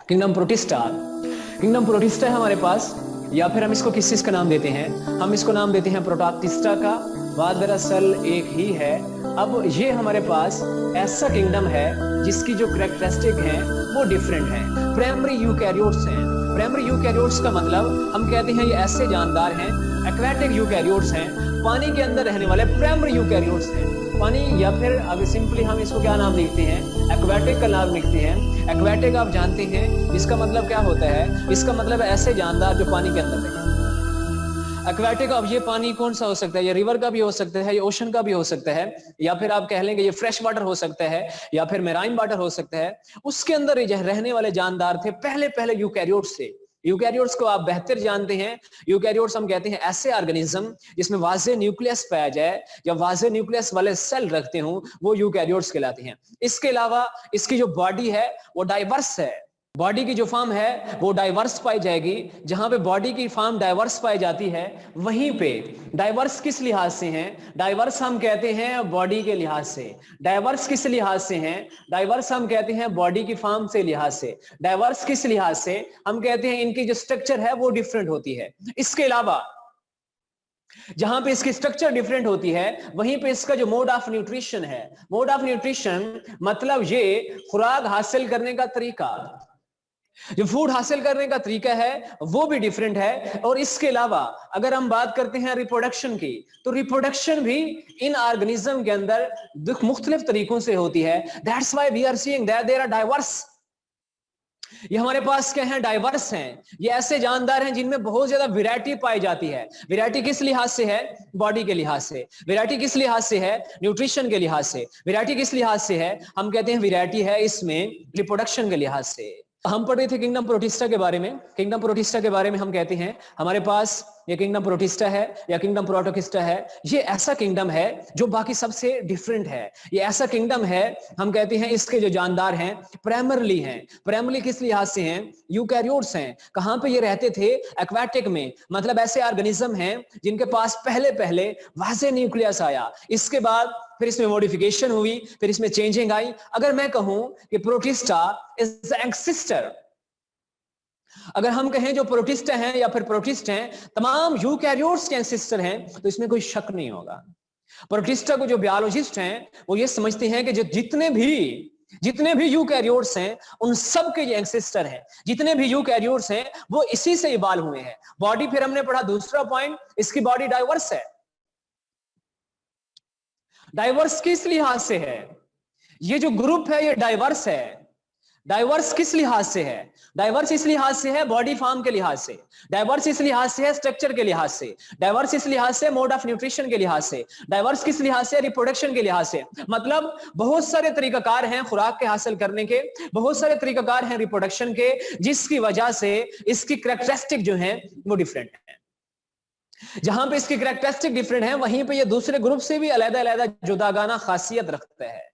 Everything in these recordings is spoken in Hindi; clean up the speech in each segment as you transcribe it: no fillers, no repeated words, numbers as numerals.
Kingdom protista. किंगडम प्रोटिस्टा है हमारे पास, या फिर हम इसको किस चीज का नाम देते हैं, हम इसको नाम देते हैं प्रोटाक्टिस्टा का। बात दरअसल एक ही है। अब ये हमारे पास ऐसा किंगडम है जिसकी जो कैरेक्टरिस्टिक है वो डिफरेंट है। प्राइमरी यूकैरियोट्स हैं। प्राइमरी यूकैरियोट्स का मतलब हम कहते हैं ये ऐसे जानदार हैं, एक्वेटिक यूकैरियोट्स हैं, पानी के अंदर रहने वाले प्राइमरी यूकैरियोट्स हैं। पानी, या फिर अभी सिंपली हम इसको क्या नाम लिखते हैं, एक्वेटिक का नाम लिखते हैं। एक्वेटिक आप जानते हैं इसका मतलब क्या होता है, इसका मतलब ऐसे जानदार जो पानी के अंदर रहते हैं। एक्वेटिक, अब ये पानी कौन सा हो सकता है, ये रिवर का भी हो सकता है, ये ओशन का भी हो सकता है, या फिर आप कह लेंगे ये फ्रेश वाटर हो सकता है, या फिर मेराइन वाटर हो सकता है। उसके अंदर रहने वाले जानदार थे पहले पहले यूकैरियोट्स से। यूकैरियोट्स को आप बेहतर जानते हैं। यूकैरियोट्स हम कहते हैं ऐसे ऑर्गेनिज्म जिसमें वाजे न्यूक्लियस पाया जाए या वाजे न्यूक्लियस वाले सेल रखते हो, वो यूकैरियोट्स कहलाते हैं। इसके अलावा इसकी जो बॉडी है वो डाइवर्स है। बॉडी की जो फॉर्म है वो डाइवर्स पाई जाएगी। जहां पे बॉडी की फॉर्म डाइवर्स पाई जाती है वहीं पे डाइवर्स किस लिहाज से हैं, डाइवर्स हम कहते हैं बॉडी के लिहाज से। डाइवर्स किस लिहाज से हैं, डाइवर्स हम कहते हैं बॉडी की फॉर्म से लिहाज से। डाइवर्स किस लिहाज से, हम कहते हैं इनकी जो स्ट्रक्चर है वो डिफरेंट होती है। इसके अलावा जहां पे इसकी स्ट्रक्चर डिफरेंट होती है वहीं पे इसका जो मोड ऑफ न्यूट्रिशन है, मोड ऑफ न्यूट्रिशन मतलब ये खुराक हासिल करने का तरीका, जो फूड हासिल करने का तरीका है वो भी डिफरेंट है। और इसके अलावा अगर हम बात करते हैं रिप्रोडक्शन की, तो रिप्रोडक्शन भी इन ऑर्गेनिज्म के अंदर मुख्तलिफ तरीकों से होती है। That's why we are seeing that there are diverse. ये हमारे पास क्या है, डाइवर्स हैं। ये ऐसे जानदार हैं जिनमें बहुत ज्यादा वैरायटी पाई जाती है। वैरायटी किस लिहाज से है, बॉडी के लिहाज से। वैरायटी किस लिहाज से है, न्यूट्रिशन के लिहाज से। वैरायटी किस लिहाज से है, हम कहते हैं वैरायटी है इसमें रिप्रोडक्शन के लिहाज से। हम पढ़ रहे थे किंगडम प्रोटिस्टा के बारे में। किंगडम प्रोटिस्टा के बारे में हम कहते हैं हमारे पास ये किंगडम प्रोटिस्टा है या किंगडम प्रोटोकिस्टा है, ये ऐसा किंगडम है जो बाकी सबसे डिफरेंट है। ये ऐसा किंगडम है, हम कहते हैं इसके जो जानदार हैं प्राइमरली हैं। प्राइमरली किस लिहाज से हैं, यूकैरियोट्स हैं। कहां पे ये रहते थे, एक्वेटिक में, मतलब ऐसे ऑर्गेनिज्म हैं जिनके पास पहले पहले वाजे न्यूक्लियस आया, इसके बाद फिर इसमें मॉडिफिकेशन हुई, फिर इसमें चेंजिंग आई। अगर मैं कहूं कि प्रोटिस्टा इज एंसेस्टर, अगर हम कहें जो प्रोटिस्टा हैं या फिर प्रोटिस्ट हैं तमाम यूकैरियोट्स के एंसेस्टर हैं, तो इसमें कोई शक नहीं होगा। प्रोटिस्टा को जो बायोलॉजिस्ट हैं वो ये समझते हैं कि जो जितने भी यूकैरियोट्स हैं उन सब के ये एंसेस्टर हैं। जितने भी यूकैरियोट्स हैं वो इसी से इवॉल्व हुए हैं। बॉडी, फिर हमने पढ़ा दूसरा पॉइंट, इसकी बॉडी डाइवर्स है। डाइवर्स किस लिहाज से है, ये जो ग्रुप है ये डाइवर्स है। डाइवर्स किस लिहाज से है, डाइवर्स इस लिहाज से है बॉडी फॉर्म के लिहाज से, डाइवर्स इस लिहाज से है स्ट्रक्चर के लिहाज से, डाइवर्स इस लिहाज से मोड ऑफ न्यूट्रिशन के लिहाज से, डाइवर्स किस लिहाज से, रिप्रोडक्शन के लिहाज से। मतलब बहुत सारे तरीकाकार हैं खुराक के हासिल करने के, बहुत सारे तरीकाकार हैं रिप्रोडक्शन के, जिसकी वजह से इसकी कैरेक्टरिस्टिक जो है वो डिफरेंट है। जहां पे इसकी कैरेक्टरिस्टिक डिफरेंट है वहीं पे ये दूसरे ग्रुप से भी अलग अलग जुदागाना खासियत रखता है।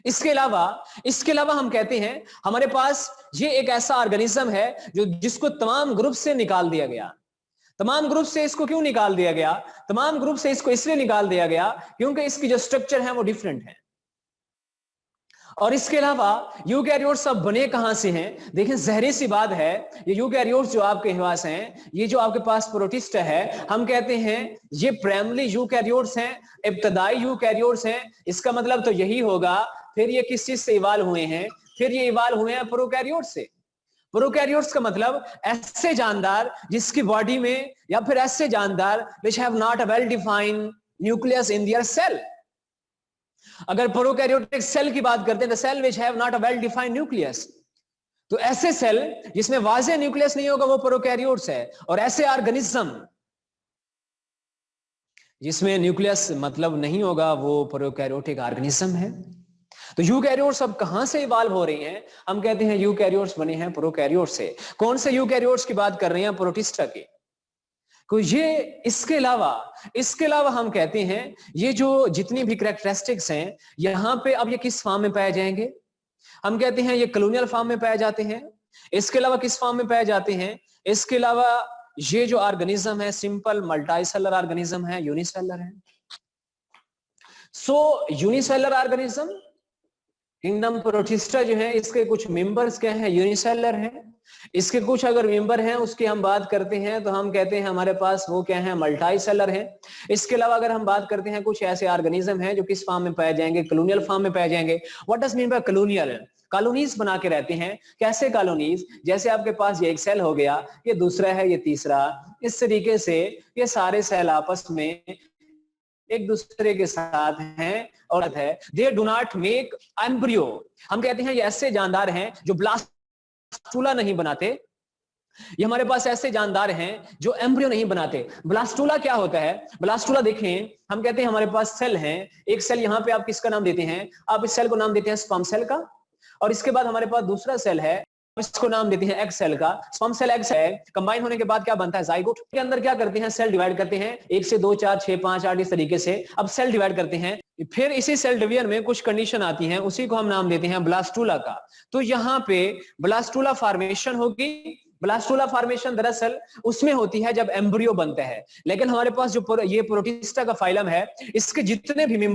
इसके अलावा हम कहते हैं हमारे पास ये एक ऐसा ऑर्गेनिज्म है जो जिसको तमाम ग्रुप से निकाल दिया गया। तमाम ग्रुप से इसको क्यों निकाल दिया गया, तमाम ग्रुप से इसको इसलिए निकाल दिया गया क्योंकि इसकी जो स्ट्रक्चर है वो डिफरेंट है। और इसके अलावा यूकैरियोट्स सब बने कहां से हैं, देखें जहरी सी बात है, ये यूकैरियोट्स जो आपके पास हैं, ये जो आपके पास प्रोटिस्टा है, हम कहते हैं ये प्राइमरी यूकैरियोट्स हैं, इब्तदाई यूकैरियोट्स हैं। इसका मतलब तो यही होगा फिर ये किस चीज से इवॉल्व हुए हैं, फिर ये इवॉल्व हुए हैं प्रोकैरियोट्स से। प्रोकैरियोट्स का मतलब ऐसे जानदार जिसकी बॉडी में, या फिर ऐसे जानदार which have not a well defined nucleus in their cell। अगर प्रोकैरियोटिक सेल की बात करते हैं, the cell which have not a well defined nucleus, तो ऐसे सेल जिसमें वाजे न्यूक्लियस नहीं होगा वो प्रोकैरियोट्स है। और ऐसे ऑर्गेनिज्म जिसमें न्यूक्लियस मतलब नहीं होगा वो प्रोकैरियोटिक ऑर्गेनिज्म है। तो यूकैरियोट्स अब कहां से इवॉल्व हो रही हैं, हम कहते हैं यूकैरियोट्स बने हैं प्रोकैरियोट से। कौन से यूकैरियोट्स की बात कर रहे हैं, प्रोटिस्टा की। तो ये इसके अलावा हम कहते हैं ये जो जितनी भी कैरेक्टरिस्टिक्स हैं यहां पे अब ये किस फॉर्म में पाए जाएंगे, हम कहते हैं ये कॉलोनियल फॉर्म में पाए जाते हैं। इसके अलावा किस फॉर्म में पाए जाते हैं, इसके अलावा ये जो ऑर्गेनिज्म है सिंपल मल्टीसेलर ऑर्गेनिज्म है, यूनिसेलर है। सो यूनिसेलर ऑर्गेनिज्म किंगडम प्रोटिस्टा जो है इसके कुछ मेंबर्स क्या है, यूनिसेलर है। इसके कुछ अगर मेंबर हैं उसकी हम बात करते हैं तो हम कहते हैं हमारे पास वो क्या है, मल्टी सेलर है। इसके अलावा अगर हम बात करते हैं कुछ ऐसे ऑर्गेनिज्म हैं जो किस फॉर्म में पाए जाएंगे, कॉलोनियल फॉर्म में पाए जाएंगे। What does mean by colonial? Colonies बना के रहते हैं। कैसे कॉलोनीज? जैसे आपके पास ये एक सेल हो गया, ये दूसरा है, ये तीसरा, इस तरीके से ये सारे सेल आपस में एक दूसरे के साथ हैं और है they do not make embryo. हम कहते हैं ये ऐसे जानदार हैं जो ब्लास्टूला नहीं बनाते। ये हमारे पास ऐसे जानदार हैं जो एम्ब्रियो नहीं बनाते। ब्लास्टूला क्या होता है? ब्लास्टूला देखें, हम कहते हैं हमारे पास सेल हैं, एक सेल यहां पे आप किसका नाम देते हैं? आप इस सेल को नाम देते हैं स्पर्म सेल का, और इसके बाद हमारे पास दूसरा सेल है, इसको नाम देते हैं एग सेल का। Sperm cell egg cell combine होने के बाद क्या बनता है? जाइगोट। के अंदर क्या करते हैं? सेल डिवाइड करते हैं, 1 से 2 4 6 5 8 इस तरीके से। अब सेल डिवाइड करते हैं, फिर इसी सेल डिवीजन में कुछ कंडीशन आती हैं, उसी को हम नाम देते हैं ब्लास्टूला का। तो यहाँ पे ब्लास्टूला फॉर्मेशन होगी। ब्लास्टूला फॉर्मेशन दरअसल उसमें होती है जब एम्ब्रियो बनता है। लेकिन हमारे पास जो ये प्रोटिस्टा का फाइलम है, इसके जितने भी मेंबर